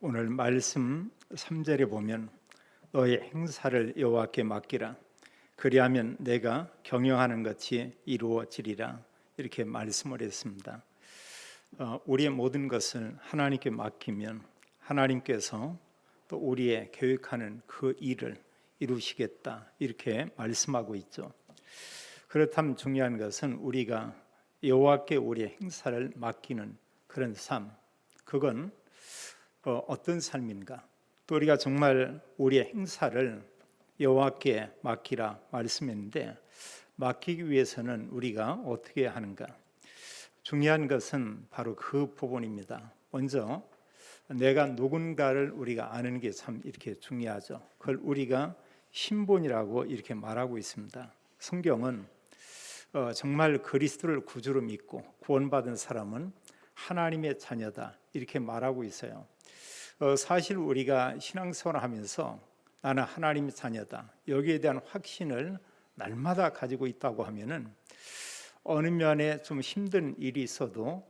오늘 말씀 3절에 보면 너의 행사를 여호와께 맡기라. 그리하면 내가 경영하는 것이 이루어지리라. 이렇게 말씀을 했습니다. 우리의 모든 것을 하나님께 맡기면 하나님께서 또 우리의 계획하는 그 일을 이루시겠다. 이렇게 말씀하고 있죠. 그렇다면 중요한 것은 우리가 여호와께 우리의 행사를 맡기는 그런 삶, 그건 어떤 삶인가? 또 우리가 정말 우리의 행사를 여호와께 맡기라 말씀했는데, 맡기기 위해서는 우리가 어떻게 하는가? 중요한 것은 바로 그 부분입니다. 먼저 내가 누군가를 우리가 아는 게 참 이렇게 중요하죠. 그걸 우리가 신분이라고 이렇게 말하고 있습니다. 성경은 정말 그리스도를 구주로 믿고 구원받은 사람은 하나님의 자녀다 이렇게 말하고 있어요. 사실 우리가 신앙생활을 하면서 나는 하나님의 자녀다, 여기에 대한 확신을 날마다 가지고 있다고 하면은 어느 면에 좀 힘든 일이 있어도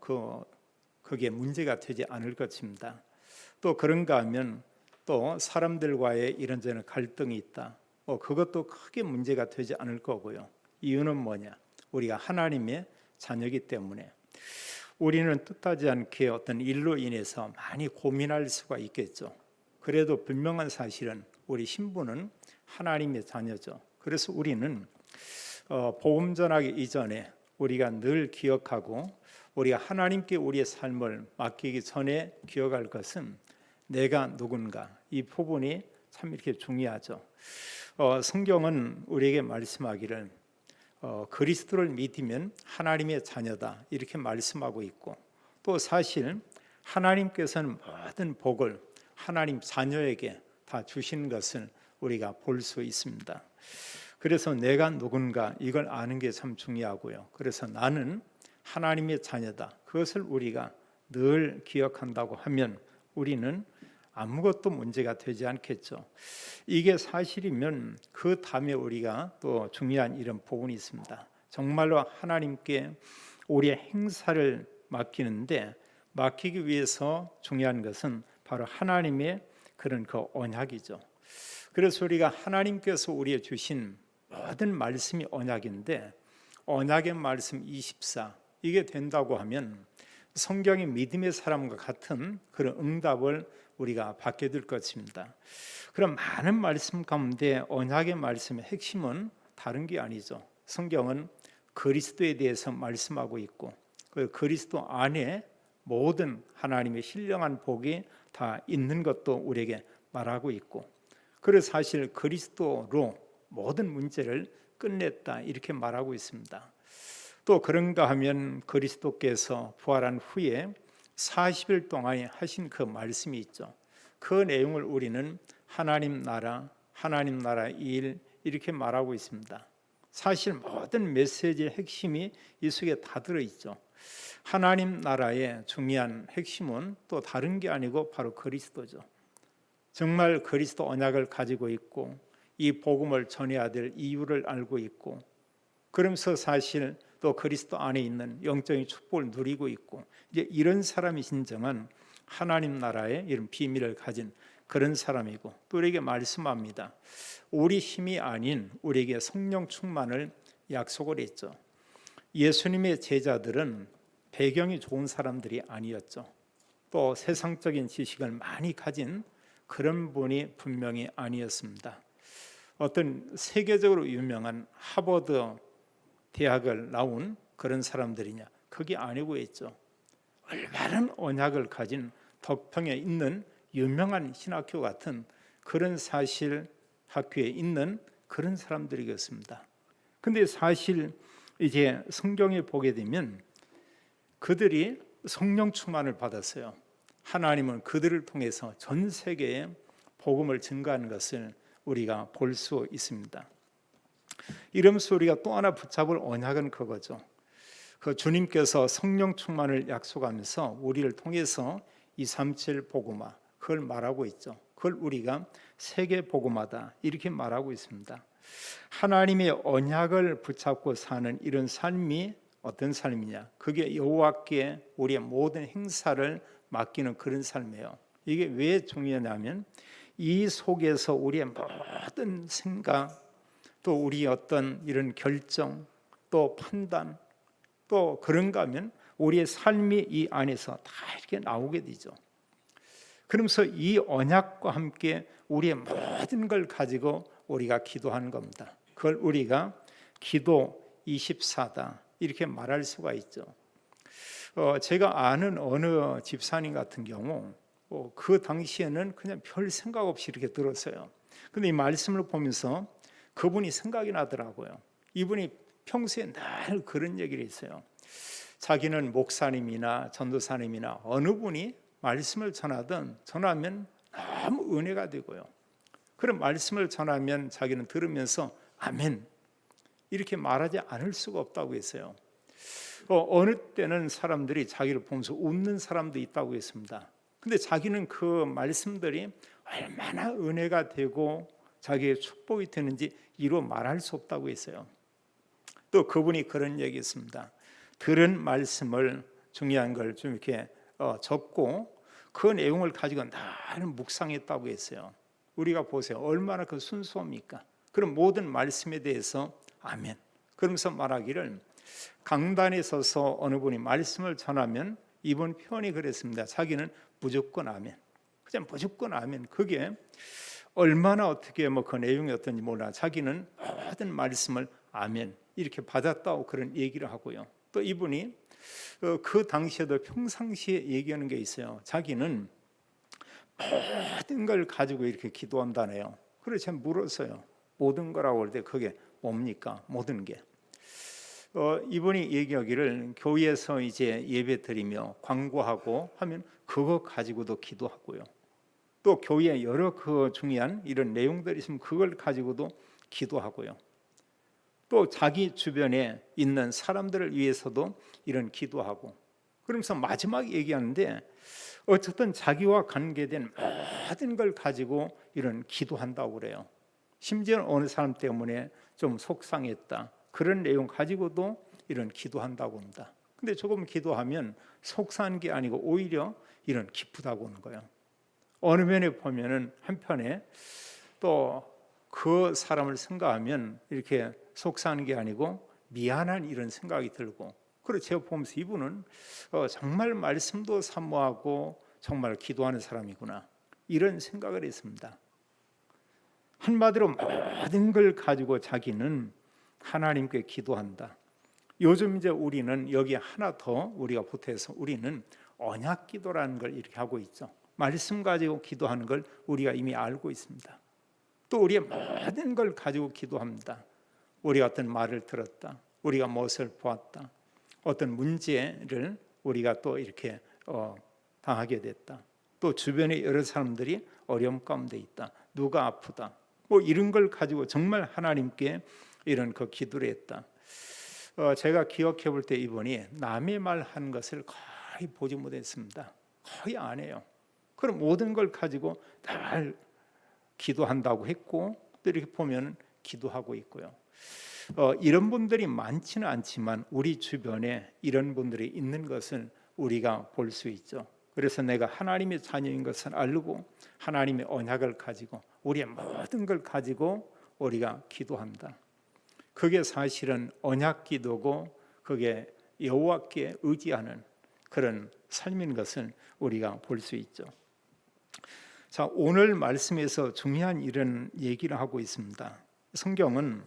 그게 문제가 되지 않을 것입니다. 또 그런가 하면 또 사람들과의 이런저런 갈등이 있다, 그것도 크게 문제가 되지 않을 거고요. 이유는 뭐냐? 우리가 하나님의 자녀이기 때문에 우리는 뜻하지 않게 어떤 일로 인해서 많이 고민할 수가 있겠죠. 그래도 분명한 사실은 우리 신분은 하나님의 자녀죠. 그래서 우리는 복음 전하기 이전에 우리가 늘 기억하고, 우리가 하나님께 우리의 삶을 맡기기 전에 기억할 것은 내가 누군가, 이 부분이 참 이렇게 중요하죠. 성경은 우리에게 말씀하기를 그리스도를 믿으면 하나님의 자녀다 이렇게 말씀하고 있고, 또 사실 하나님께서는 모든 복을 하나님 자녀에게 다 주신 것을 우리가 볼 수 있습니다. 그래서 내가 누군가 이걸 아는 게 참 중요하고요. 그래서 나는 하나님의 자녀다, 그것을 우리가 늘 기억한다고 하면 우리는 아무것도 문제가 되지 않겠죠. 이게 사실이면 그 다음에 우리가 또 중요한 이런 부분이 있습니다. 정말로 하나님께 우리의 행사를 맡기는데, 맡기기 위해서 중요한 것은 바로 하나님의 그런 그 언약이죠. 그래서 우리가 하나님께서 우리에 주신 모든 말씀이 언약인데, 언약의 말씀 24, 이게 된다고 하면 성경의 믿음의 사람과 같은 그런 응답을 우리가 받게 될 것입니다. 그럼 많은 말씀 가운데 언약의 말씀의 핵심은 다른 게 아니죠. 성경은 그리스도에 대해서 말씀하고 있고, 그 그리스도 안에 모든 하나님의 신령한 복이 다 있는 것도 우리에게 말하고 있고, 그래서 사실 그리스도로 모든 문제를 끝냈다 이렇게 말하고 있습니다. 또 그런가 하면 그리스도께서 부활한 후에 40일 동안에 하신 그 말씀이 있죠. 그 내용을 우리는 하나님 나라 일 이렇게 말하고 있습니다. 사실 모든 메시지의 핵심이 이 속에 다 들어있죠. 하나님 나라의 중요한 핵심은 또 다른 게 아니고 바로 그리스도죠. 정말 그리스도 언약을 가지고 있고 이 복음을 전해야 될 이유를 알고 있고, 그러면서 사실 또 그리스도 안에 있는 영적인 축복을 누리고 있고, 이제 이런 사람이 진정한 하나님 나라의 이런 비밀을 가진 그런 사람이고, 또 우리에게 말씀합니다. 우리 힘이 아닌 우리에게 성령 충만을 약속을 했죠. 예수님의 제자들은 배경이 좋은 사람들이 아니었죠. 또 세상적인 지식을 많이 가진 그런 분이 분명히 아니었습니다. 어떤 세계적으로 유명한 하버드 대학을 나온 그런 사람들이냐? 그게 아니고 있죠. 올바른 언약을 가진 덕평에 있는 유명한 신학교 같은 그런 사실 학교에 있는 그런 사람들이겠습니다. 근데 사실 이제 성경에 보게 되면 그들이 성령 충만을 받았어요. 하나님은 그들을 통해서 전 세계에 복음을 증거하는 것을 우리가 볼 수 있습니다. 이러면서 우리가 또 하나 붙잡을 언약은 그거죠. 그 주님께서 성령 충만을 약속하면서 우리를 통해서 237 복음화, 그걸 말하고 있죠. 그걸 우리가 세계 복음화다 이렇게 말하고 있습니다. 하나님의 언약을 붙잡고 사는 이런 삶이 어떤 삶이냐? 그게 여호와께 우리의 모든 행사를 맡기는 그런 삶이에요. 이게 왜 중요하냐면 이 속에서 우리의 모든 생각, 또 우리 어떤 이런 결정, 또 판단, 또 그런가 하면 우리의 삶이 이 안에서 다 이렇게 나오게 되죠. 그러면서 이 언약과 함께 우리의 모든 걸 가지고 우리가 기도하는 겁니다. 그걸 우리가 기도 24다 이렇게 말할 수가 있죠. 제가 아는 어느 집사님 같은 경우 그 당시에는 그냥 별 생각 없이 이렇게 들었어요. 근데 이 말씀을 보면서 그분이 생각이 나더라고요. 이분이 평소에 늘 그런 얘기를 했어요. 자기는 목사님이나 전도사님이나 어느 분이 말씀을 전하면 너무 은혜가 되고요. 그런 말씀을 전하면 자기는 들으면서 아멘 이렇게 말하지 않을 수가 없다고 했어요. 어느 때는 사람들이 자기를 보면서 웃는 사람도 있다고 했습니다. 근데 자기는 그 말씀들이 얼마나 은혜가 되고 자기의 축복이 되는지 이루 말할 수 없다고 했어요. 또 그분이 그런 얘기했습니다. 들은 말씀을 중요한 걸 좀 이렇게 적고 그 내용을 가지고 나는 묵상했다고 했어요. 우리가 보세요. 얼마나 그 순수합니까? 그럼 모든 말씀에 대해서 아멘. 그러면서 말하기를 강단에 서서 어느 분이 말씀을 전하면 이번 표현이 그랬습니다. 자기는 무조건 아멘. 그냥 무조건 아멘. 그게 얼마나 어떻게 그 내용이 어떤지 몰라. 자기는 모든 말씀을 아멘 이렇게 받았다고 그런 얘기를 하고요. 또 이분이 그 당시에도 평상시에 얘기하는 게 있어요. 자기는 모든 걸 가지고 이렇게 기도한다네요. 그래서 제가 물었어요. 모든 거라고 할 때 그게 뭡니까? 모든 게. 이분이 얘기하기를 교회에서 이제 예배 드리며 광고하고 하면 그거 가지고도 기도하고요. 또 교회에 여러 그 중요한 이런 내용들이 있으면 그걸 가지고도 기도하고요. 또 자기 주변에 있는 사람들을 위해서도 이런 기도하고 그러면서 마지막 얘기하는데 어쨌든 자기와 관계된 모든 걸 가지고 이런 기도한다고 그래요. 심지어 어느 사람 때문에 좀 속상했다. 그런 내용 가지고도 이런 기도한다고 합니다. 근데 조금 기도하면 속상한 게 아니고 오히려 이런 기쁘다고 하는 거예요. 어느 면에 보면은 한편에 또 그 사람을 생각하면 이렇게 속상한 게 아니고 미안한 이런 생각이 들고 그래서 제가 보면서 이분은 정말 말씀도 사모하고 정말 기도하는 사람이구나 이런 생각을 했습니다. 한마디로 모든 걸 가지고 자기는 하나님께 기도한다. 요즘 이제 우리는 여기 하나 더 우리가 보태서 우리는 언약 기도라는 걸 이렇게 하고 있죠. 말씀 가지고 기도하는 걸 우리가 이미 알고 있습니다. 또 우리의 모든 걸 가지고 기도합니다. 우리가 어떤 말을 들었다. 우리가 무엇을 보았다. 어떤 문제를 우리가 또 이렇게 당하게 됐다. 또 주변에 여러 사람들이 어려움 가운데 있다. 누가 아프다. 이런 걸 가지고 정말 하나님께 이런 그 기도를 했다. 제가 기억해 볼 때 이분이 남의 말 한 것을 거의 보지 못했습니다. 거의 안 해요. 그럼 모든 걸 가지고 늘 기도한다고 했고 또 이렇게 보면 기도하고 있고요. 이런 분들이 많지는 않지만 우리 주변에 이런 분들이 있는 것을 우리가 볼 수 있죠. 그래서 내가 하나님의 자녀인 것을 알고 하나님의 언약을 가지고 우리의 모든 걸 가지고 우리가 기도한다. 그게 사실은 언약 기도고 그게 여호와께 의지하는 그런 삶인 것을 우리가 볼 수 있죠. 자, 오늘 말씀에서 중요한 이런 얘기를 하고 있습니다. 성경은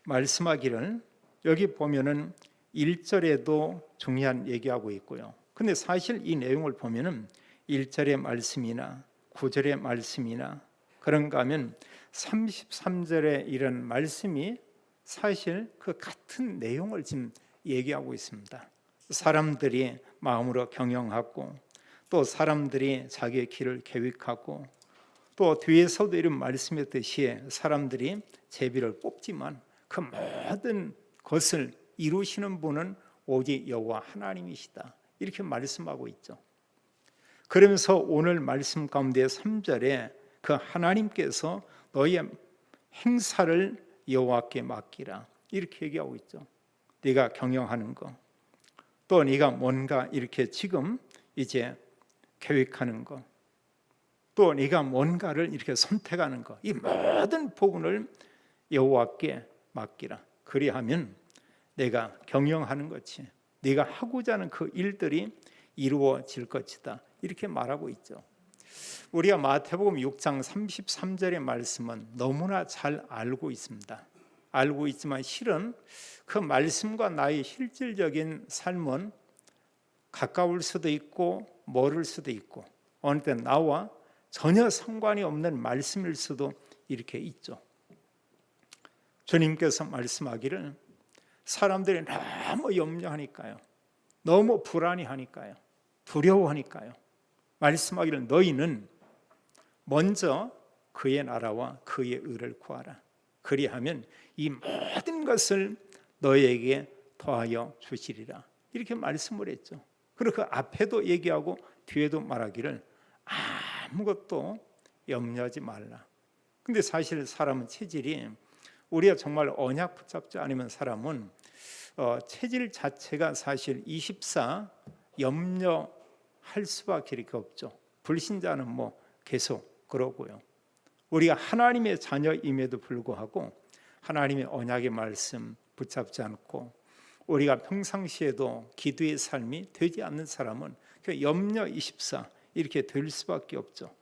말씀하기를 여기 보면은 1절에도 중요한 얘기하고 있고요. 근데 사실 이 내용을 보면은 1절의 말씀이나 9절의 말씀이나 그런가 하면 33절의 이런 말씀이 사실 그 같은 내용을 지금 얘기하고 있습니다. 사람들이 마음으로 경영하고 또 사람들이 자기의 길을 계획하고 또 뒤에서도 이런 말씀했듯이 사람들이 제비를 뽑지만 그 모든 것을 이루시는 분은 오직 여호와 하나님이시다. 이렇게 말씀하고 있죠. 그러면서 오늘 말씀 가운데 3절에 그 하나님께서 너희의 행사를 여호와께 맡기라. 이렇게 얘기하고 있죠. 네가 경영하는 거. 또 네가 뭔가 이렇게 지금 이제 계획하는 거. 또 네가 뭔가를 이렇게 선택하는 것, 이 모든 부분을 여호와께 맡기라. 그리하면 내가 경영하는 것이 네가 하고자 하는 그 일들이 이루어질 것이다. 이렇게 말하고 있죠. 우리가 마태복음 6장 33절의 말씀은 너무나 잘 알고 있습니다. 알고 있지만 실은 그 말씀과 나의 실질적인 삶은 가까울 수도 있고 멀을 수도 있고 어느 때 나와 전혀 상관이 없는 말씀일 수도 이렇게 있죠. 주님께서 말씀하기를 사람들이 너무 염려하니까요, 너무 불안해하니까요, 두려워하니까요, 말씀하기를 너희는 먼저 그의 나라와 그의 의를 구하라. 그리하면 이 모든 것을 너희에게 더하여 주시리라. 이렇게 말씀을 했죠. 그리고 그 앞에도 얘기하고 뒤에도 말하기를 아무것도 염려하지 말라. 근데 사실 사람은 체질이, 우리가 정말 언약 붙잡지 않으면 사람은 체질 자체가 사실 24 염려할 수밖에 이렇게 없죠. 불신자는 뭐 계속 그러고요. 우리가 하나님의 자녀임에도 불구하고 하나님의 언약의 말씀 붙잡지 않고 우리가 평상시에도 기도의 삶이 되지 않는 사람은 염려 24 이렇게 될 수밖에 없죠.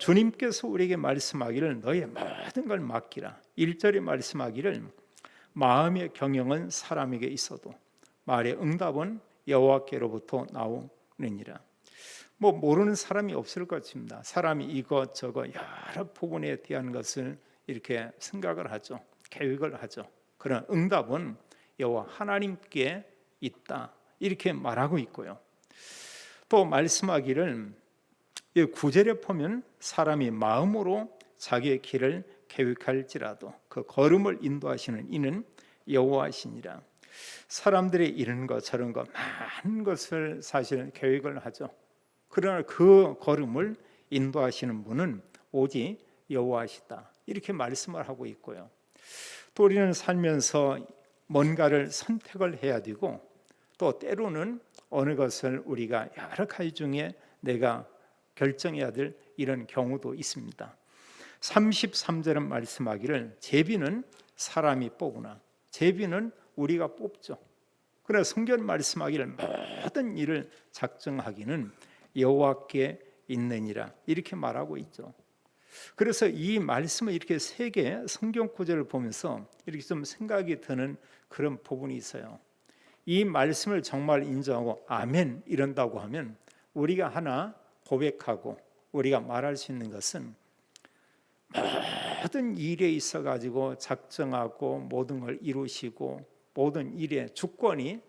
주님께서 우리에게 말씀하기를 너의 모든 걸 맡기라. 1절에 말씀하기를 마음의 경영은 사람에게 있어도 말의 응답은 여호와께로부터 나오느니라. 뭐 모르는 사람이 없을 것입니다. 사람이 이것저것 여러 부분에 대한 것을 이렇게 생각을 하죠. 계획을 하죠. 그러나 응답은 여호와 하나님께 있다. 이렇게 말하고 있고요. 또 말씀하기를 9절에 보면 사람이 마음으로 자기의 길을 계획할지라도 그 걸음을 인도하시는 이는 여호와시니라. 사람들이 이런 것 저런 것 많은 것을 사실 계획을 하죠. 그러나 그 걸음을 인도하시는 분은 오직 여호와시다. 이렇게 말씀을 하고 있고요. 또 우리는 살면서 뭔가를 선택을 해야 되고 또 때로는 어느 것을 우리가 여러 가지 중에 내가 결정해야 될 이런 경우도 있습니다. 33절은 말씀하기를 제비는 사람이 뽑으나 제비는 우리가 뽑죠. 그러나 성경 말씀하기를 모든 일을 작정하기는 여호와께 있느니라 이렇게 말하고 있죠. 그래서 이 말씀을 이렇게 세 개 성경 구절을 보면서 이렇게 좀 생각이 드는 그런 부분이 있어요. 이 말씀을 정말 인정하고 아멘 이런다고 하면 우리가 하나 고백하고 우리가 말할 수 있는 것은 모든 일에 있어 가지고 작정하고 모든 걸 이루시고 모든 일의 주권이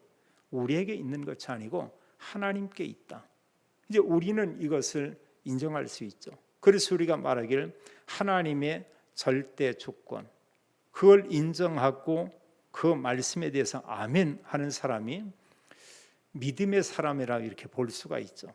우리에게 있는 것이 아니고 하나님께 있다. 이제 우리는 이것을 인정할 수 있죠. 그래서 우리가 말하기를 하나님의 절대 주권, 그걸 인정하고 그 말씀에 대해서 아멘 하는 사람이 믿음의 사람이라 이렇게 볼 수가 있죠.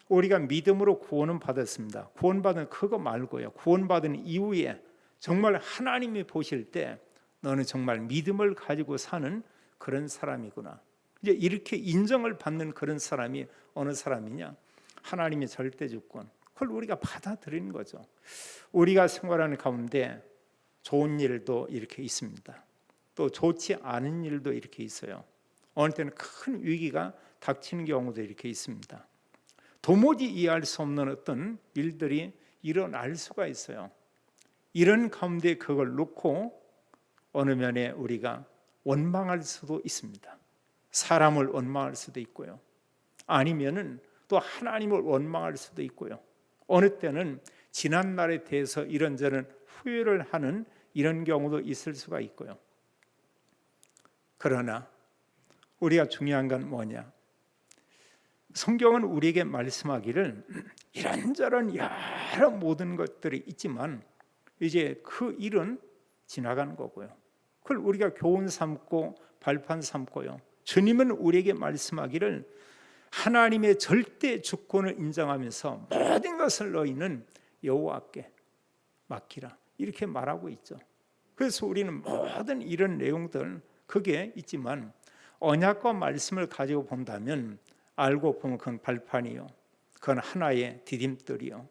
우리가 믿음으로 구원은 받았습니다. 구원받은 그거 말고요. 구원받은 이후에 정말 하나님이 보실 때 너는 정말 믿음을 가지고 사는 그런 사람이구나. 이제 이렇게 인정을 받는 그런 사람이 어느 사람이냐? 하나님의 절대 주권. 그걸 우리가 받아들이는 거죠. 우리가 생활하는 가운데 좋은 일도 이렇게 있습니다. 또 좋지 않은 일도 이렇게 있어요. 어느 때는 큰 위기가 닥치는 경우도 이렇게 있습니다. 도무지 이해할 수 없는 어떤 일들이 일어날 수가 있어요. 이런 가운데 그걸 놓고 어느 면에 우리가 원망할 수도 있습니다. 사람을 원망할 수도 있고요. 아니면은 또 하나님을 원망할 수도 있고요. 어느 때는 지난 날에 대해서 이런저런 후회를 하는 이런 경우도 있을 수가 있고요. 그러나 우리가 중요한 건 뭐냐? 성경은 우리에게 말씀하기를 이런저런 여러 모든 것들이 있지만 이제 그 일은 지나간 거고요. 그걸 우리가 교훈 삼고 발판 삼고요. 주님은 우리에게 말씀하기를 하나님의 절대 주권을 인정하면서 모든 것을 너희는 여호와께 맡기라 이렇게 말하고 있죠. 그래서 우리는 모든 이런 내용들 그게 있지만 언약과 말씀을 가지고 본다면 알고 보면 그건 발판이요, 그건 하나의 디딤돌이요,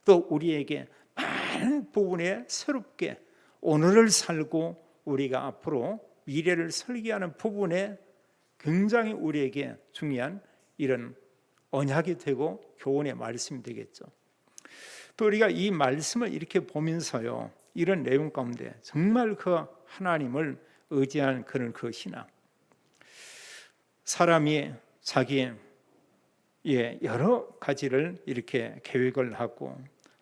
또 우리에게 많은 부분에 새롭게 오늘을 살고 우리가 앞으로 미래를 설계하는 부분에 굉장히 우리에게 중요한 이런 언약이 되고 교훈의 말씀이 되겠죠. 또 우리가 이 말씀을 이렇게 보면서요, 이런 내용 가운데 정말 그 하나님을 의지한 그런 그 신앙, 사람이 자기의 여러 가지를 이렇게 계획을 하고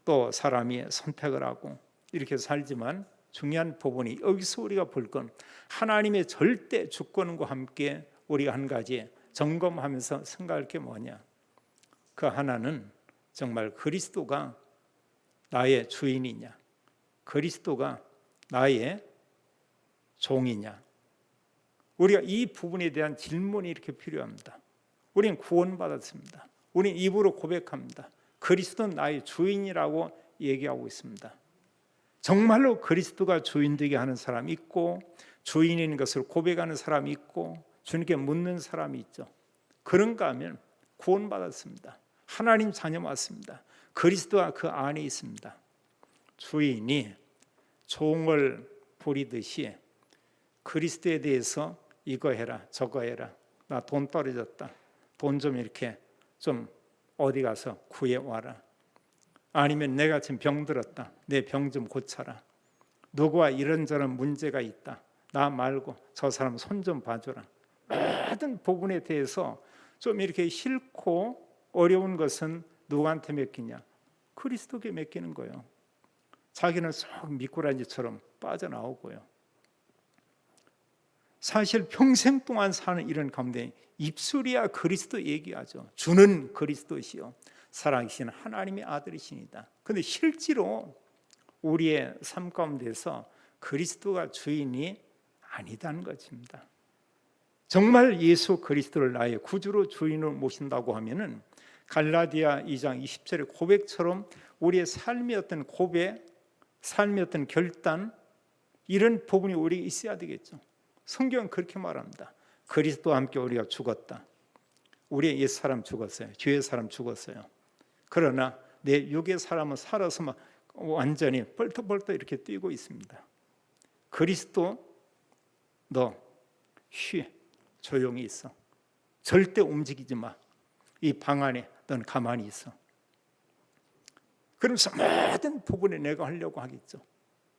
또 사람이 선택을 하고 이렇게 살지만 중요한 부분이 여기서 우리가 볼 건 하나님의 절대 주권과 함께 우리가 한 가지 점검하면서 생각할 게 뭐냐, 그 하나는 정말 그리스도가 나의 주인이냐, 그리스도가 나의 종이냐. 우리가 이 부분에 대한 질문이 이렇게 필요합니다. 우리는 구원받았습니다. 우리는 입으로 고백합니다. 그리스도는 나의 주인이라고 얘기하고 있습니다. 정말로 그리스도가 주인 되게 하는 사람이 있고 주인인 것을 고백하는 사람이 있고 주님께 묻는 사람이 있죠. 그런가 하면 구원받았습니다. 하나님 자녀 맞습니다. 그리스도가 그 안에 있습니다. 주인이 종을 부리듯이 그리스도에 대해서 이거 해라 저거 해라, 나 돈 떨어졌다, 돈 좀 이렇게 좀 어디 가서 구해와라, 아니면 내가 지금 병들었다, 내 병 좀 고쳐라, 누구와 이런저런 문제가 있다, 나 말고 저 사람 손 좀 봐줘라. 모든 부분에 대해서 좀 이렇게 싫고 어려운 것은 누구한테 맡기냐? 그리스도께 맡기는 거예요. 자기는 쏙 미꾸라지처럼 빠져나오고요. 사실 평생 동안 사는 이런 가운데 입술이야 그리스도 얘기하죠. 주는 그리스도시요 살아계신 하나님의 아들이시니다. 그런데 실제로 우리의 삶 가운데서 그리스도가 주인이 아니다는 것입니다. 정말 예수 그리스도를 나의 구주로 주인으로 모신다고 하면은 갈라디아 2장 20절의 고백처럼 우리의 삶의 어떤 고백, 삶의 어떤 결단, 이런 부분이 우리에 있어야 되겠죠. 성경은 그렇게 말합니다. 그리스도와 함께 우리가 죽었다. 우리의 옛 사람 죽었어요. 죄의 사람 죽었어요. 그러나 내 육의 사람은 살아서 막 완전히 벌떡벌떡 이렇게 뛰고 있습니다. 그리스도, 너 조용히 있어. 절대 움직이지 마. 이 방 안에 넌 가만히 있어. 그러면서 모든 부분에 내가 하려고 하겠죠.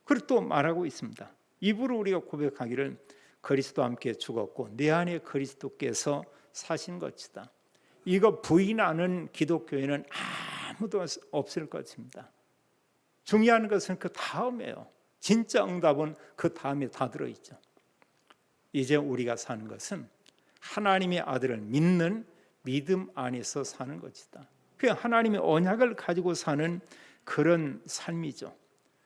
그리고 또 말하고 있습니다. 입으로 우리가 고백하기를 그리스도와 함께 죽었고 내 안에 그리스도께서 사신 것이다. 이거 부인하는 기독교에는 아무도 없을 것입니다. 중요한 것은 그 다음이에요. 진짜 응답은 그 다음에 다 들어있죠. 이제 우리가 사는 것은 하나님의 아들을 믿는 믿음 안에서 사는 것이다. 그 하나님의 언약을 가지고 사는 그런 삶이죠.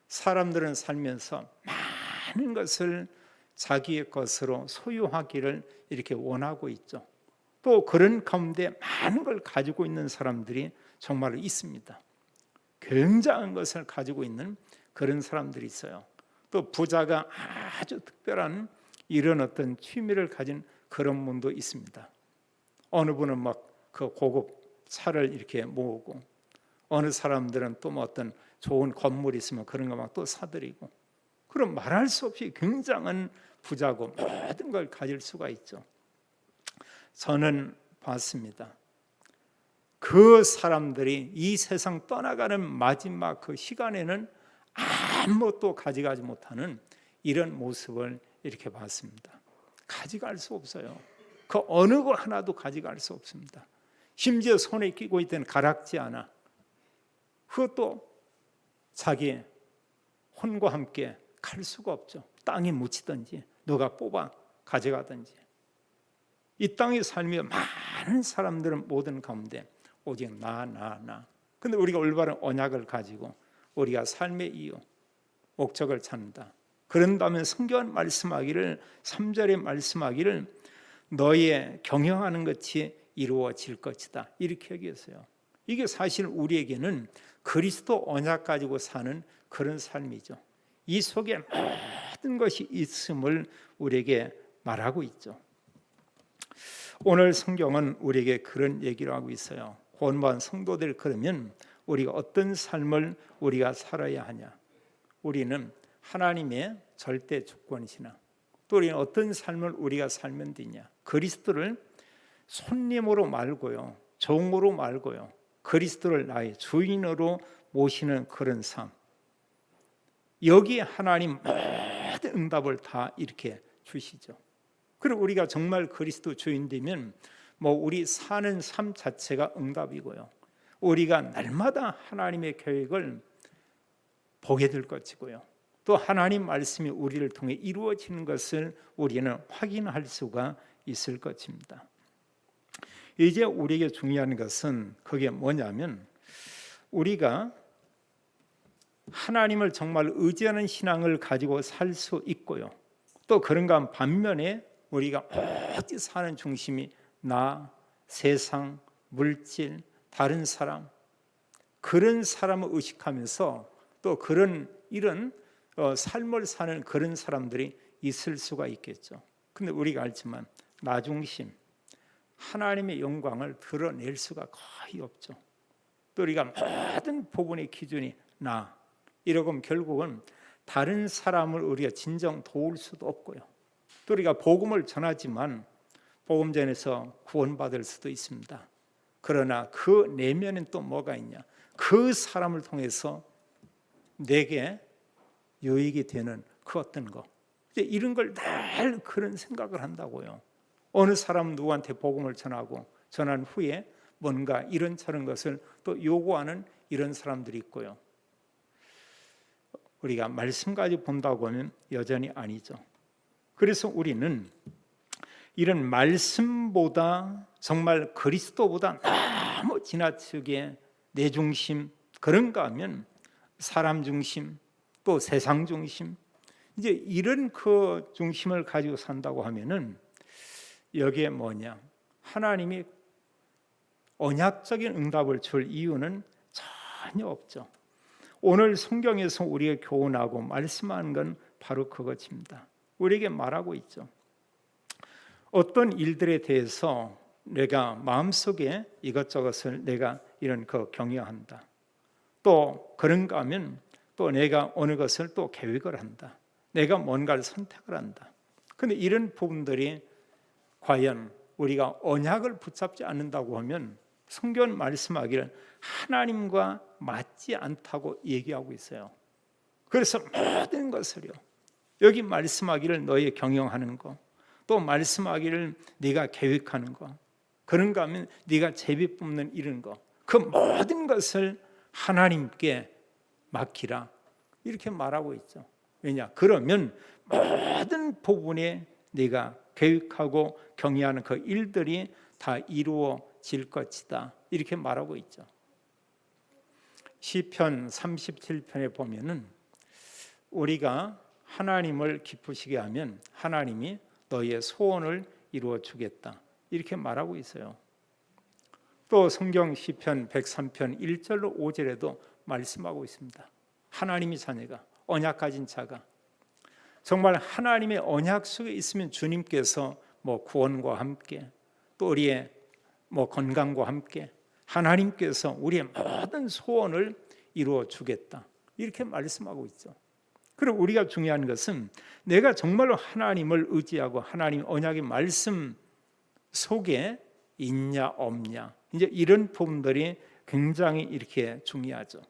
사람들은 살면서 많은 것을 자기의 것으로 소유하기를 이렇게 원하고 있죠. 또 그런 가운데 많은 걸 가지고 있는 사람들이 정말 있습니다. 굉장한 것을 가지고 있는 그런 사람들이 있어요. 또 부자가 아주 특별한 이런 어떤 취미를 가진 그런 분도 있습니다. 어느 분은 막 그 고급 차를 이렇게 모으고, 어느 사람들은 또 뭐 어떤 좋은 건물이 있으면 그런 거 막 또 사들이고, 그럼 말할 수 없이 굉장한 부자고 모든 걸 가질 수가 있죠. 저는 봤습니다. 그 사람들이 이 세상 떠나가는 마지막 그 시간에는 아무것도 가져가지 못하는 이런 모습을 이렇게 봤습니다. 가져갈 수 없어요. 그 어느 거 하나도 가져갈 수 없습니다. 심지어 손에 끼고 있던 가락지 하나, 그것도 자기 혼과 함께 갈 수가 없죠. 땅에 묻히든지 누가 뽑아 가져가든지. 이 땅의 삶이 많은 사람들은 모든 가운데 오직 나. 근데 우리가 올바른 언약을 가지고 우리가 삶의 이유, 목적을 찾는다. 그런다면 성경은 말씀하기를, 3절에 말씀하기를 너의 경영하는 것이 이루어질 것이다. 이렇게 얘기했어요. 이게 사실 우리에게는 그리스도 언약 가지고 사는 그런 삶이죠. 이 속에 모든 것이 있음을 우리에게 말하고 있죠. 오늘 성경은 우리에게 그런 얘기를 하고 있어요. 구원받은 성도들, 그러면 우리가 어떤 삶을 우리가 살아야 하냐? 우리는 하나님의 절대 주권이시나 또 우리는 어떤 삶을 우리가 살면 되냐? 그리스도를 손님으로 말고요, 종으로 말고요, 그리스도를 나의 주인으로 모시는 그런 삶. 여기에 하나님 모든 응답을 다 이렇게 주시죠. 그리고 우리가 정말 그리스도 주인 되면 우리 사는 삶 자체가 응답이고요, 우리가 날마다 하나님의 계획을 보게 될 것이고요, 또 하나님 말씀이 우리를 통해 이루어지는 것을 우리는 확인할 수가 있을 것입니다. 이제 우리에게 중요한 것은 그게 뭐냐면 우리가 하나님을 정말 의지하는 신앙을 가지고 살 수 있고요, 또 그런가 반면에 우리가 어디 사는 중심이 나, 세상, 물질, 다른 사람, 그런 사람을 의식하면서 또 이런 삶을 사는 그런 사람들이 있을 수가 있겠죠. 근데 우리가 알지만 나 중심, 하나님의 영광을 드러낼 수가 거의 없죠. 또 우리가 모든 부분의 기준이 나 이러고 하면 결국은 다른 사람을 우리가 진정 도울 수도 없고요, 또 우리가 복음을 전하지만 복음 전에서 구원받을 수도 있습니다. 그러나 그 내면엔 또 뭐가 있냐? 그 사람을 통해서 내게 유익이 되는 그 어떤 거, 이런 걸 늘 그런 생각을 한다고요. 어느 사람은 누구한테 복음을 전한 후에 뭔가 이런저런 것을 또 요구하는 이런 사람들이 있고요, 우리가 말씀까지 본다고 하면 여전히 아니죠. 그래서 우리는 이런 말씀보다 정말 그리스도보다 너무 지나치게 내 중심, 그런가 하면 사람 중심, 또 세상 중심, 이제 이런 그 중심을 가지고 산다고 하면은 여기에 뭐냐? 하나님이 언약적인 응답을 줄 이유는 전혀 없죠. 오늘 성경에서 우리에게 교훈하고 말씀하는 건 바로 그것입니다. 우리에게 말하고 있죠. 어떤 일들에 대해서 내가 마음속에 이것저것을 내가 이런 경영한다. 또 그런가 하면 또 내가 어느 것을 또 계획을 한다. 내가 뭔가를 선택을 한다. 그런데 이런 부분들이 과연 우리가 언약을 붙잡지 않는다고 하면 성경 말씀하기를 하나님과 맞지 않다고 얘기하고 있어요. 그래서 모든 것을요, 여기 말씀하기를 너희 경영하는 거, 또 말씀하기를 네가 계획하는 거, 그런가 하면 네가 제비 뽑는 이런 거, 그 모든 것을 하나님께 맡기라, 이렇게 말하고 있죠. 왜냐? 그러면 모든 부분에 네가 계획하고 경영하는 그 일들이 다 이루어질 것이다, 이렇게 말하고 있죠. 시편 37편에 보면은 우리가 하나님을 기쁘시게 하면 하나님이 너희의 소원을 이루어 주겠다, 이렇게 말하고 있어요. 또 성경 시편 103편 1절로 5절에도 말씀하고 있습니다. 하나님의 자녀가, 언약 가진 자가 정말 하나님의 언약 속에 있으면 주님께서 구원과 함께 또 우리의 건강과 함께 하나님께서 우리의 모든 소원을 이루어 주겠다, 이렇게 말씀하고 있죠. 그리고 우리가 중요한 것은 내가 정말로 하나님을 의지하고 하나님 언약의 말씀 속에 있냐 없냐, 이제 이런 부분들이 굉장히 이렇게 중요하죠.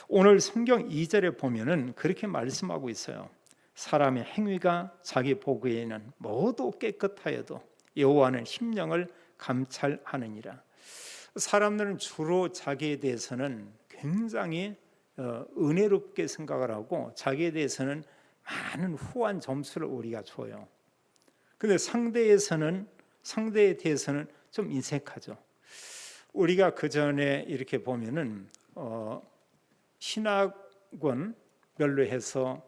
오늘 성경 2절에 보면은 그렇게 말씀하고 있어요. 사람의 행위가 자기 보기에는 모두 깨끗하여도 여호와는 심령을 감찰하느니라. 사람들은 주로 자기에 대해서는 굉장히 은혜롭게 생각을 하고 자기에 대해서는 많은 후한 점수를 우리가 줘요. 그런데 상대에 대해서는 좀 인색하죠. 우리가 그 전에 이렇게 보면은 신학원별로 해서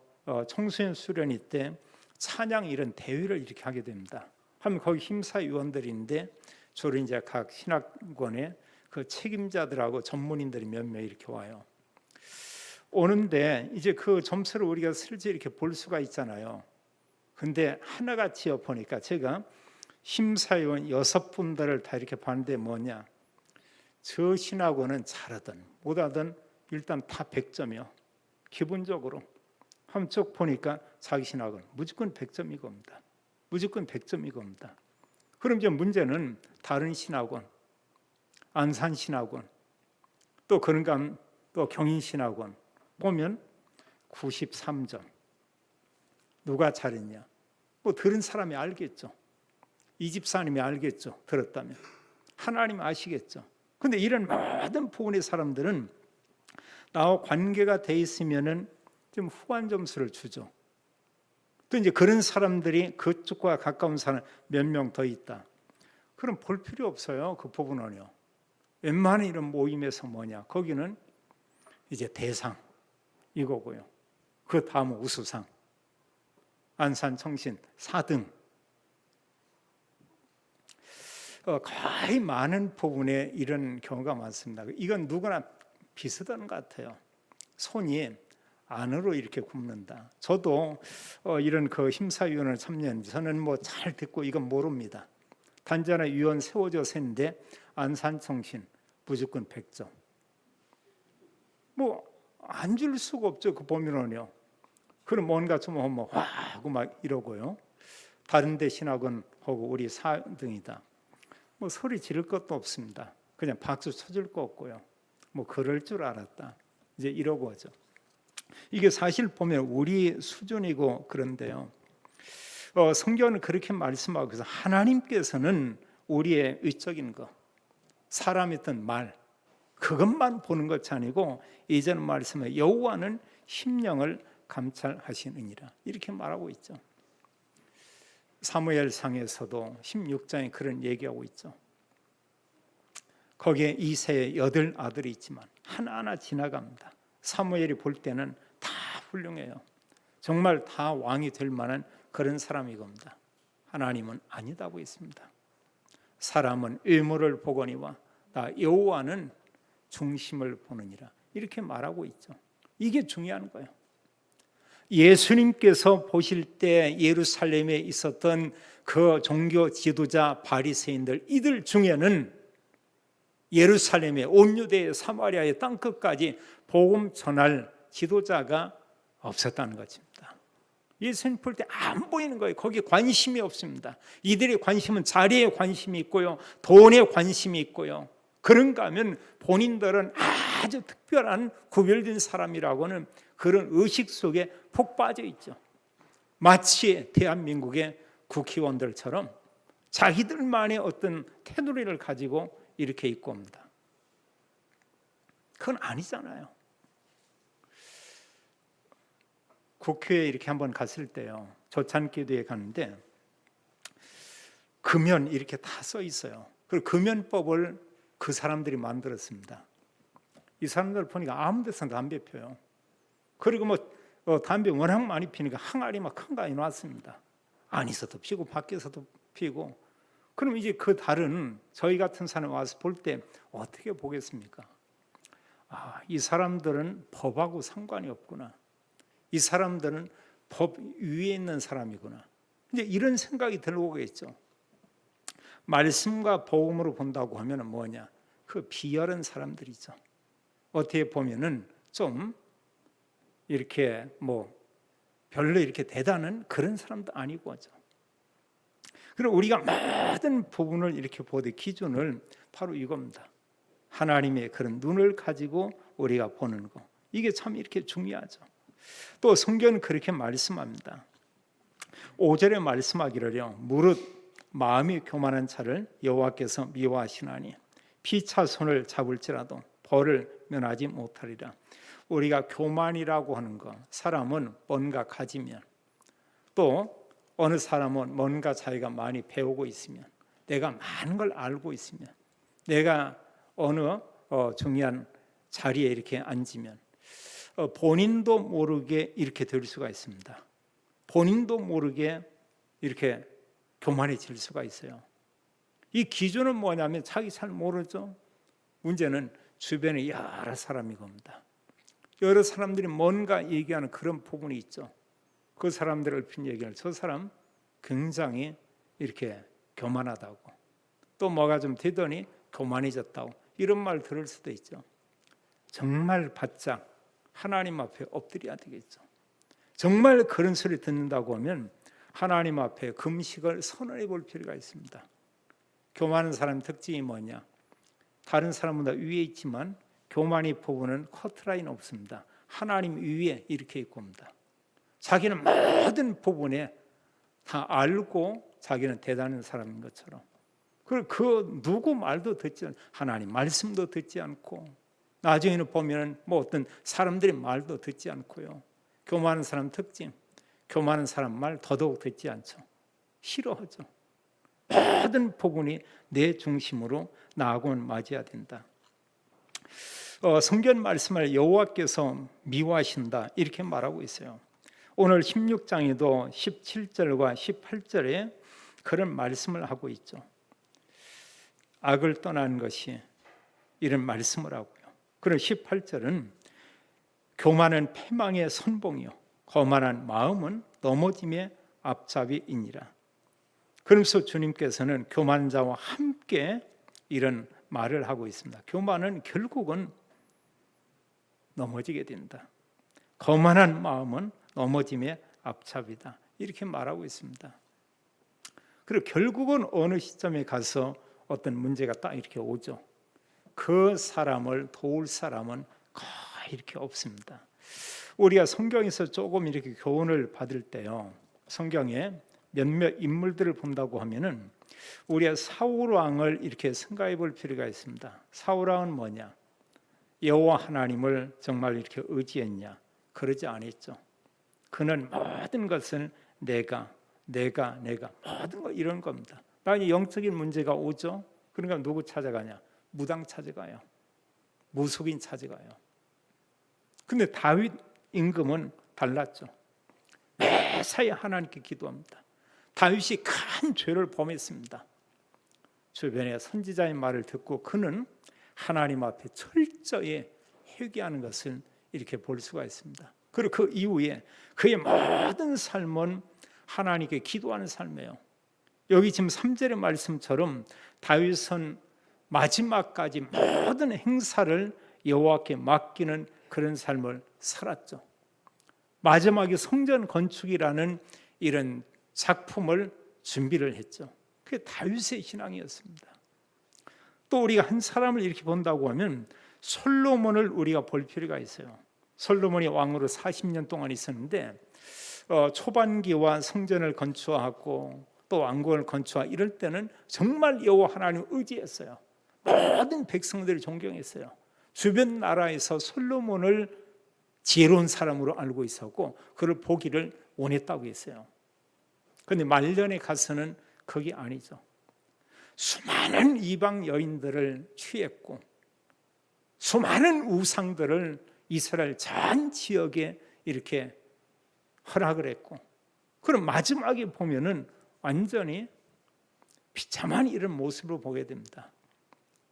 청소년 수련회 때 찬양 이런 대회를 이렇게 하게 됩니다. 하면 거기 심사위원들인데 주로 이제 각 신학원의 그 책임자들하고 전문인들이 몇 명 이렇게 와요. 오는데 이제 그 점수를 우리가 슬쩍 이렇게 볼 수가 있잖아요. 근데 하나같이 보니까 제가 심사위원 6분들을 다 이렇게 봤는데 뭐냐, 저 신학원은 잘하든 못하든 일단 다 100점이요. 기본적으로 한쪽 보니까 자기 신학원 무조건 100점 이겁니다. 무조건 100점 이겁니다. 그럼 이제 문제는 다른 신학원, 안산 신학원, 또 그런가 또 경인 신학원 보면 93점. 누가 잘했냐? 뭐 들은 사람이 알겠죠. 이 집사님이 알겠죠. 들었다면 하나님 아시겠죠. 근데 이런 모든 부분의 사람들은 나와 관계가 돼 있으면은 좀 후한 점수를 주죠. 또 이제 그런 사람들이 그쪽과 가까운 사람 몇 명 더 있다. 그럼 볼 필요 없어요. 그 부분은요. 웬만한 이런 모임에서 뭐냐? 거기는 이제 대상 이거고요. 그 다음은 우수상. 안산 청신 4등. 거의 많은 부분에 이런 경우가 많습니다. 이건 누구나 비슷한 것 같아요. 손이 안으로 이렇게 굽는다. 저도 이런 그 심사위원을 참여했는데 저는 뭐 잘 듣고 이건 모릅니다. 단지 하나 위원 세워져서 했는데 안산청신 무조건 100점. 뭐 안 줄 수가 없죠. 그 보면은요. 그럼 뭔가 좀 뭐 와 하고 막 이러고요. 다른 데 신학원 하고 우리 4등이다. 뭐 소리 지를 것도 없습니다. 그냥 박수 쳐줄 거 없고요. 뭐 그럴 줄 알았다. 이제 이러고 하죠. 이게 사실 보면 우리 수준이고 그런데요. 성경은 그렇게 말씀하고 그래서 하나님께서는 우리의 의적인 것, 사람이 했던 말 그것만 보는 것이 아니고 이전 말씀에 여호와는 심령을 감찰하시느니라 이렇게 말하고 있죠. 사무엘상에서도 16장에 그런 얘기하고 있죠. 거기에 이새의 8 아들이 있지만 하나하나 지나갑니다. 사무엘이 볼 때는 다 훌륭해요. 정말 다 왕이 될 만한 그런 사람이 겁니다. 하나님은 아니다고 했습니다. 사람은 외모를 보거니와 나 여호와는 중심을 보느니라 이렇게 말하고 있죠. 이게 중요한 거예요. 예수님께서 보실 때 예루살렘에 있었던 그 종교 지도자 바리새인들 이들 중에는 예루살렘의 온 유대의 사마리아의 땅끝까지 복음 전할 지도자가 없었다는 것입니다. 예수님 볼 때 안 보이는 거예요. 거기에 관심이 없습니다. 이들의 관심은 자리에 관심이 있고요. 돈에 관심이 있고요. 그런가 하면 본인들은 아주 특별한 구별된 사람이라고는 그런 의식 속에 푹 빠져 있죠. 마치 대한민국의 국회의원들처럼 자기들만의 어떤 테두리를 가지고 이렇게 있고 옵니다. 그건 아니잖아요. 국회에 이렇게 한번 갔을 때요. 조찬기도에 가는데 금연 이렇게 다 써 있어요. 그리고 금연법을 그 사람들이 만들었습니다. 이 사람들 보니까 아무 데서나 담배 펴요. 그리고 뭐 담배 워낙 많이 피니까 항아리 막 큰 거 해놨습니다. 안에서도 피고 밖에서도 피고. 그럼 이제 그 다른 저희 같은 사람이 와서 볼 때 어떻게 보겠습니까? 아, 이 사람들은 법하고 상관이 없구나. 이 사람들은 법 위에 있는 사람이구나. 이제 이런 생각이 들어오겠죠. 말씀과 복음으로 본다고 하면 뭐냐? 그 비열한 사람들이죠. 어떻게 보면은 좀 이렇게 뭐 별로 이렇게 대단한 그런 사람도 아니고 하죠. 그리고 우리가 모든 부분을 이렇게 보되 기준을 바로 이겁니다. 하나님의 그런 눈을 가지고 우리가 보는 거. 이게 참 이렇게 중요하죠. 또 성경은 그렇게 말씀합니다. 5절에 말씀하기를요. 무릇 마음이 교만한 자를 여호와께서 미워하시나니 피차손을 잡을지라도 벌을 면하지 못하리라. 우리가 교만이라고 하는 것, 사람은 뭔가 가지면 또 어느 사람은 뭔가 자기가 많이 배우고 있으면 내가 많은 걸 알고 있으면 내가 어느 중요한 자리에 이렇게 앉으면 본인도 모르게 이렇게 될 수가 있습니다. 본인도 모르게 이렇게 교만해질 수가 있어요. 이 기준은 뭐냐면 자기 잘 모르죠. 문제는 주변에 여러 사람이 겁니다. 여러 사람들이 뭔가 얘기하는 그런 부분이 있죠. 그 사람들 얼핏 얘기할 저 사람 굉장히 이렇게 교만하다고 또 뭐가 좀 되더니 교만해졌다고 이런 말 들을 수도 있죠. 정말 바짝 하나님 앞에 엎드려야 되겠죠. 정말 그런 소리 듣는다고 하면 하나님 앞에 금식을 선언해 볼 필요가 있습니다. 교만한 사람 특징이 뭐냐? 다른 사람보다 위에 있지만 교만이 포부는 커트라인 없습니다. 하나님 위에 이렇게 있고 옵니다. 자기는 모든 부분에 다 알고 자기는 대단한 사람인 것처럼, 그리고 그 누구 말도 듣지 않고 하나님 말씀도 듣지 않고, 나중에는 보면 뭐 어떤 사람들의 말도 듣지 않고요. 교만한 사람 특징, 교만한 사람 말 더더욱 듣지 않죠. 싫어하죠. 모든 부분이 내 중심으로 나하고는 맞아야 된다. 성경 말씀을 여호와께서 미워하신다 이렇게 말하고 있어요. 오늘 16장에도 17절과 18절에 그런 말씀을 하고 있죠. 악을 떠나는 것이 이런 말씀을 하고요. 그리고 18절은 교만은 패망의 선봉이요 거만한 마음은 넘어짐의 앞잡이이니라. 그러면서 주님께서는 교만한 자와 함께 이런 말을 하고 있습니다. 교만은 결국은 넘어지게 된다. 거만한 마음은 넘어짐의 앞잡이다. 이렇게 말하고 있습니다. 그리고 결국은 어느 시점에 가서 어떤 문제가 딱 이렇게 오죠. 그 사람을 도울 사람은 거의 이렇게 없습니다. 우리가 성경에서 조금 이렇게 교훈을 받을 때요, 성경에 몇몇 인물들을 본다고 하면은 우리가 사울 왕을 이렇게 생각해 볼 필요가 있습니다. 사울 왕은 뭐냐? 여호와 하나님을 정말 이렇게 의지했냐? 그러지 않았죠. 그는 모든 것을 내가 모든 거 이런 겁니다. 만약 영적인 문제가 오죠. 그러니까 누구 찾아가냐? 무당 찾아가요. 무속인 찾아가요. 근데 다윗 임금은 달랐죠. 매사에 하나님께 기도합니다. 다윗이 큰 죄를 범했습니다. 주변의 선지자의 말을 듣고 그는 하나님 앞에 철저히 회개하는 것을 이렇게 볼 수가 있습니다. 그리고 그 이후에 그의 모든 삶은 하나님께 기도하는 삶이에요. 여기 지금 3절의 말씀처럼 다윗은 마지막까지 모든 행사를 여호와께 맡기는 그런 삶을 살았죠. 마지막에 성전 건축이라는 이런 작품을 준비를 했죠. 그게 다윗의 신앙이었습니다. 또 우리가 한 사람을 이렇게 본다고 하면 솔로몬을 우리가 볼 필요가 있어요. 솔로몬이 왕으로 40년 동안 있었는데 초반기와 성전을 건축하고 또 왕궁을 건축하고 이럴 때는 정말 여호와 하나님을 의지했어요. 모든 백성들이 존경했어요. 주변 나라에서 솔로몬을 지혜로운 사람으로 알고 있었고 그를 보기를 원했다고 했어요. 그런데 말년에 가서는 그게 아니죠. 수많은 이방 여인들을 취했고 수많은 우상들을 이스라엘 전 지역에 이렇게 허락을 했고, 그럼 마지막에 보면은 완전히 비참한 이런 모습을 보게 됩니다.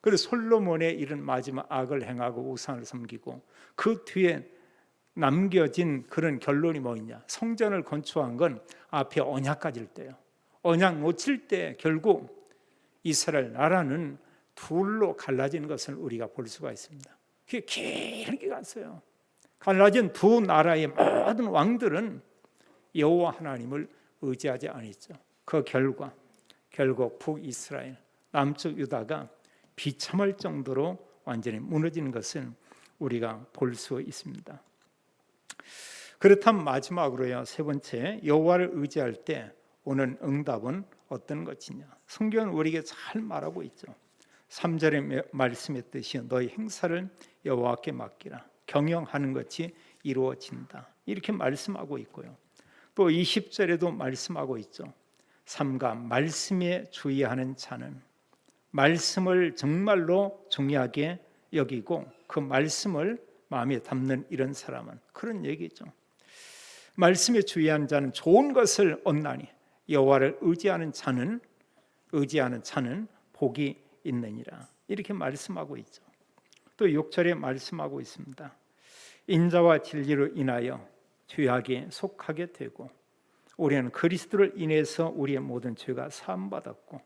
그래서 솔로몬의 이런 마지막 악을 행하고 우상을 섬기고 그 뒤에 남겨진 그런 결론이 뭐냐? 성전을 건축한 건 앞에 언약 가질 때요. 언약 놓칠 때 결국 이스라엘 나라는 둘로 갈라지는 것을 우리가 볼 수가 있습니다. 그게 길게 갔어요. 갈라진 두 나라의 모든 왕들은 여호와 하나님을 의지하지 않았죠. 그 결과 결국 북이스라엘, 남쪽 유다가 비참할 정도로 완전히 무너지는 것을 우리가 볼 수 있습니다. 그렇다면 마지막으로요, 세 번째, 여호와를 의지할 때 오는 응답은 어떤 것이냐? 성경은 우리에게 잘 말하고 있죠. 3절의 말씀했듯이 너희 행사를 여호와께 맡기라. 경영하는 것이 이루어진다. 이렇게 말씀하고 있고요. 또 20절에도 말씀하고 있죠. 삼가 말씀에 주의하는 자는, 말씀을 정말로 중요하게 여기고 그 말씀을 마음에 담는 이런 사람은, 그런 얘기죠. 말씀에 주의하는 자는 좋은 것을 얻나니 여호와를 의지하는 자는 복이 있느니라. 이렇게 말씀하고 있죠. 또 6절에 말씀하고 있습니다. 인자와 진리로 인하여 죄악에 속하게 되고 우리는 그리스도를 인해서 우리의 모든 죄가 사함받았고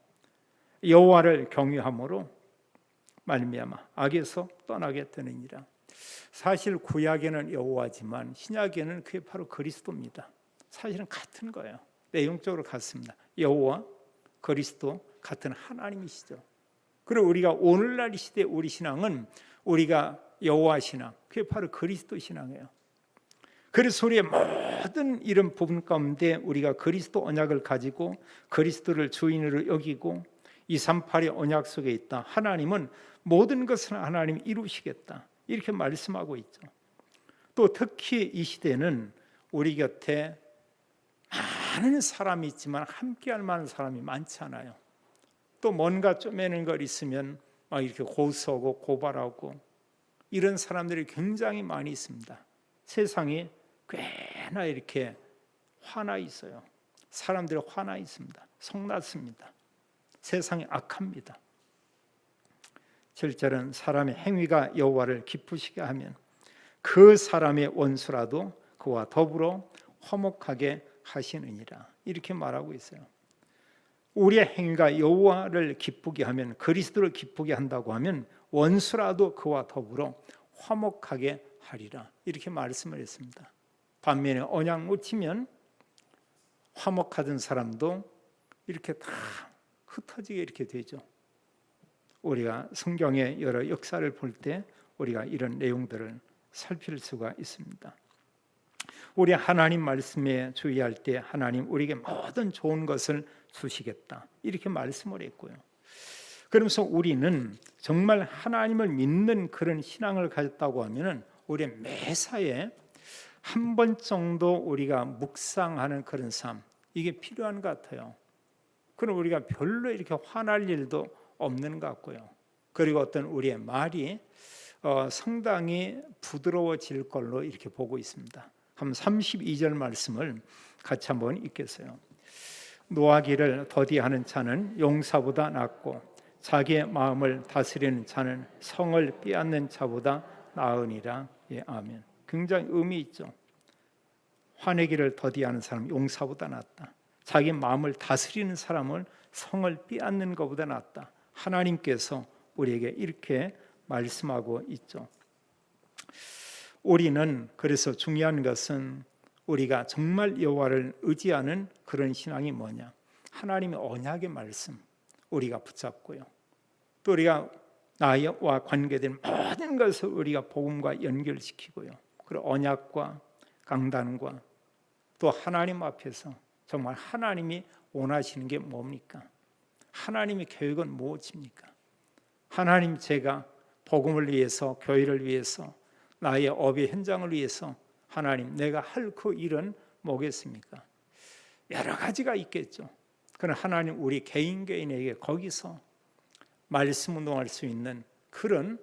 여호와를 경외함으로 말미암아 악에서 떠나게 되느니라. 사실 구약에는 여호와지만 신약에는 그게 바로 그리스도입니다. 사실은 같은 거예요. 내용적으로 같습니다. 여호와 그리스도 같은 하나님이시죠. 그리고 우리가 오늘날 이 시대 우리 신앙은 우리가 여호와 신앙, 그게 바로 그리스도 신앙이에요. 그래서 우리의 모든 이런 부분 가운데 우리가 그리스도 언약을 가지고 그리스도를 주인으로 여기고 238의 언약 속에 있다. 하나님은 모든 것을 하나님이 이루시겠다, 이렇게 말씀하고 있죠. 또 특히 이 시대는 우리 곁에 많은 사람이 있지만 함께할 만한 사람이 많지 않아요. 또 뭔가 쪼매는 걸 있으면 막 이렇게 고소하고 고발하고 이런 사람들이 굉장히 많이 있습니다. 세상이 꽤나 이렇게 화나 있어요. 사람들이 화나 있습니다. 성났습니다. 세상이 악합니다. 7절은 사람의 행위가 여호와를 기쁘시게 하면 그 사람의 원수라도 그와 더불어 화목하게 하시느니라, 이렇게 말하고 있어요. 우리의 행위가 여호와를 기쁘게 하면, 그리스도를 기쁘게 한다고 하면 원수라도 그와 더불어 화목하게 하리라, 이렇게 말씀을 했습니다. 반면에 언약 묻히면 화목하던 사람도 이렇게 다 흩어지게 이렇게 되죠. 우리가 성경의 여러 역사를 볼 때 우리가 이런 내용들을 살필 수가 있습니다. 우리 하나님 말씀에 주의할 때 하나님 우리에게 모든 좋은 것을 주시겠다, 이렇게 말씀을 했고요. 그러면서 우리는 정말 하나님을 믿는 그런 신앙을 가졌다고 하면은 우리의 매사에 한 번 정도 우리가 묵상하는 그런 삶, 이게 필요한 것 같아요. 그럼 우리가 별로 이렇게 화날 일도 없는 것 같고요. 그리고 어떤 우리의 말이 상당히 부드러워질 걸로 이렇게 보고 있습니다. 한번 32절 말씀을 같이 한번 읽겠어요. 노하기를 더디하는 자는 용사보다 낫고 자기의 마음을 다스리는 자는 성을 빼앗는 자보다 나으니라. 예, 아멘. 굉장히 의미 있죠. 화내기를 더디하는 사람 용사보다 낫다. 자기 마음을 다스리는 사람을 성을 빼앗는 것보다 낫다. 하나님께서 우리에게 이렇게 말씀하고 있죠. 우리는 그래서 중요한 것은 우리가 정말 여호와를 의지하는 그런 신앙이 뭐냐? 하나님의 언약의 말씀 우리가 붙잡고요. 또 우리가 나와 관계된 모든 것을 우리가 복음과 연결시키고요. 그리고 언약과 강단과 또 하나님 앞에서 정말 하나님이 원하시는 게 뭡니까? 하나님의 계획은 무엇입니까? 하나님, 제가 복음을 위해서, 교회를 위해서, 나의 업의 현장을 위해서 하나님 내가 할 그 일은 뭐겠습니까? 여러 가지가 있겠죠. 그러나 하나님 우리 개인에게 거기서 말씀 운동할 수 있는 그런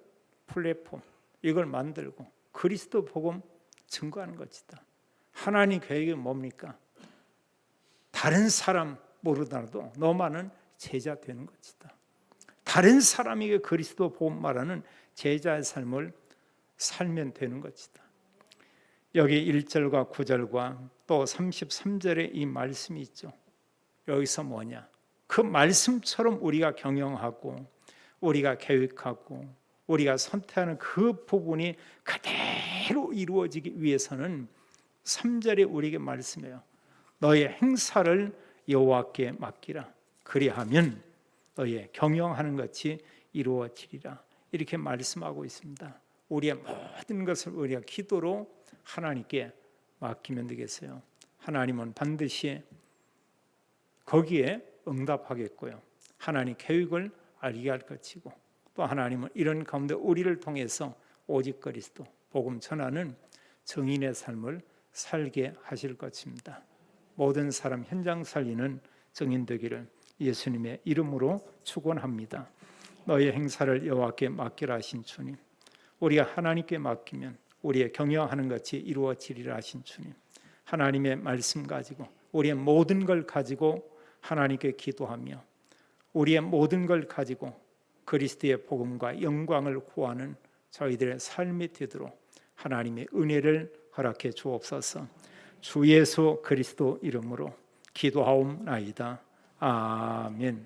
플랫폼, 이걸 만들고 그리스도 복음 증거하는 것이다. 하나님 계획이 뭡니까? 다른 사람 모르더라도 너만은 제자 되는 것이다. 다른 사람에게 그리스도 복음 말하는 제자의 삶을 살면 되는 것이다. 여기 1절과 9절과 또 33절에 이 말씀이 있죠. 여기서 뭐냐? 그 말씀처럼 우리가 경영하고 우리가 계획하고 우리가 선택하는 그 부분이 그대로 이루어지기 위해서는 3절에 우리에게 말씀해요. 너의 행사를 여호와께 맡기라. 그리하면 너의 경영하는 것이 이루어지리라. 이렇게 말씀하고 있습니다. 우리의 모든 것을 우리가 기도로 하나님께 맡기면 되겠어요. 하나님은 반드시 거기에 응답하겠고요. 하나님 계획을 알게 할 것이고 또 하나님은 이런 가운데 우리를 통해서 오직 그리스도 복음 전하는 증인의 삶을 살게 하실 것입니다. 모든 사람 현장 살리는 증인 되기를 예수님의 이름으로 축원합니다. 너의 행사를 여호와께 맡기라 하신 주님, 우리가 하나님께 맡기면 우리의 경영하는 것이 이루어지리라 하신 주님, 하나님의 말씀 가지고 우리의 모든 걸 가지고 하나님께 기도하며 우리의 모든 걸 가지고 그리스도의 복음과 영광을 구하는 저희들의 삶이 되도록 하나님의 은혜를 허락해 주옵소서. 주 예수 그리스도 이름으로 기도하옵나이다. 아멘.